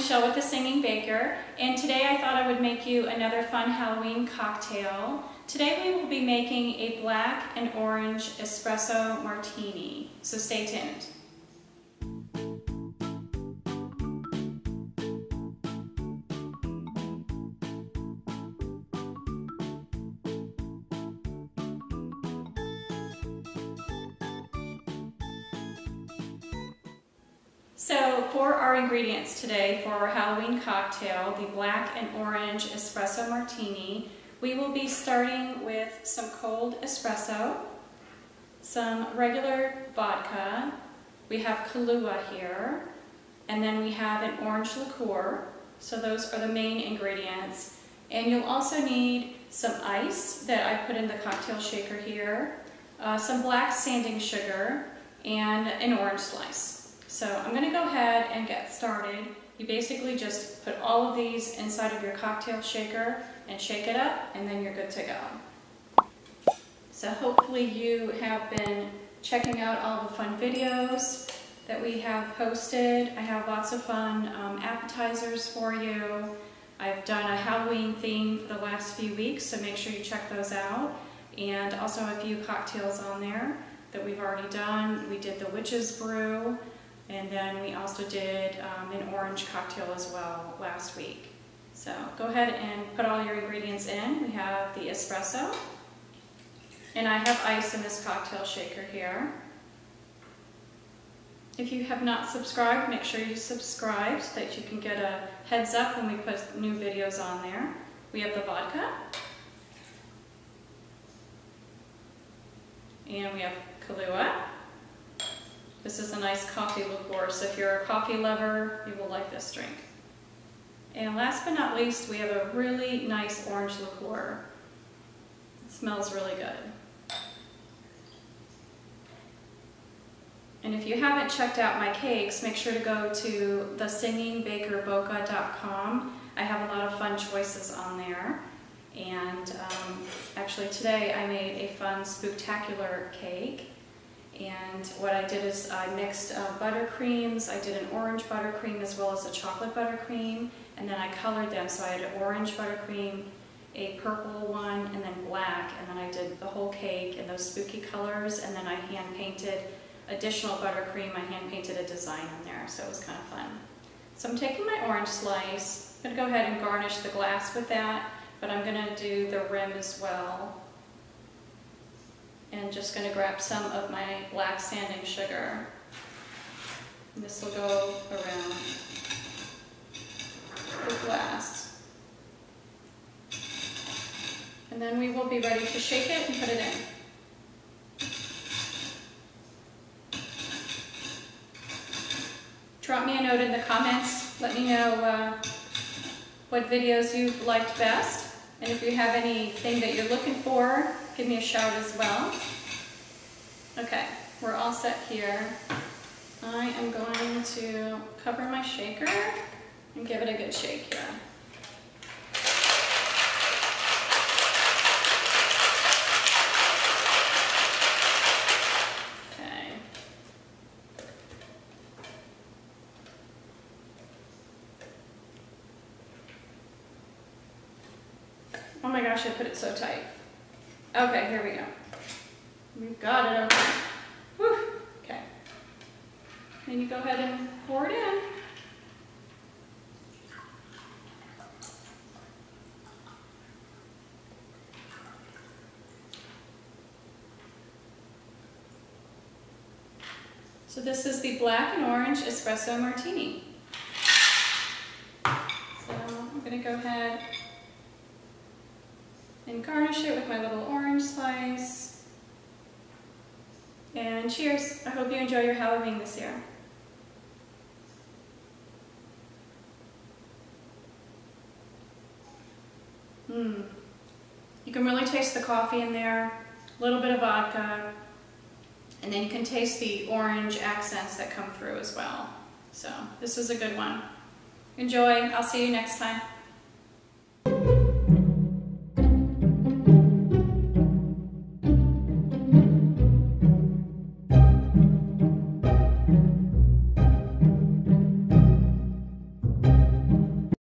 Michelle with the Singing Baker, and today I thought I would make you another fun Halloween cocktail. Today we will be making a Black and Orange Espresso Martini, so stay tuned. So for our ingredients today for our Halloween cocktail, the Black and Orange Espresso Martini, we will be starting with some cold espresso, some regular vodka, we have Kahlua here, and then we have an orange liqueur. So those are the main ingredients. And you'll also need some ice that I put in the cocktail shaker here, some black sanding sugar, and an orange slice. So I'm going to go ahead and get started. You basically just put all of these inside of your cocktail shaker and shake it up, and then you're good to go. So hopefully you have been checking out all the fun videos that we have posted. I have lots of fun appetizers for you. I've done a Halloween theme for the last few weeks, so make sure you check those out. And also a few cocktails on there that we've already done. We did the Witch's Brew. And then we also did an orange cocktail as well last week. So go ahead and put all your ingredients in. We have the espresso, and I have ice in this cocktail shaker here. If you have not subscribed, make sure you subscribe so that you can get a heads up when we put new videos on there. We have the vodka, and we have Kahlua. This is a nice coffee liqueur, so if you're a coffee lover, you will like this drink. And last but not least, we have a really nice orange liqueur. It smells really good. And if you haven't checked out my cakes, make sure to go to thesingingbakerboca.com. I have a lot of fun choices on there. And actually today I made a fun spooktacular cake. And what I did is I mixed buttercreams. I did an orange buttercream as well as a chocolate buttercream, and then I colored them. So I had an orange buttercream, a purple one, and then black, and then I did the whole cake in those spooky colors, and then I hand painted additional buttercream. I hand painted a design in there, so it was kind of fun. So I'm taking my orange slice. I'm going to go ahead and garnish the glass with that, but I'm going to do the rim as well. And just going to grab some of my black sanding sugar. And this will go around the glass. And then we will be ready to shake it and put it in. Drop me a note in the comments. Let me know what videos you've liked best. And if you have anything that you're looking for, give me a shout as well. Okay, we're all set here. I am going to cover my shaker and give it a good shake here. Okay. Oh my gosh, I put it so tight. Okay, here we go. We've got it open. Whew. Okay. Then you go ahead and pour it in. So this is the Black and Orange Espresso Martini. So I'm going to go ahead and garnish it with my little orange slice. And cheers. I hope you enjoy your Halloween this year. You can really taste the coffee in there, a little bit of vodka, and then you can taste the orange accents that come through as well. So this is a good one. Enjoy. I'll see you next time.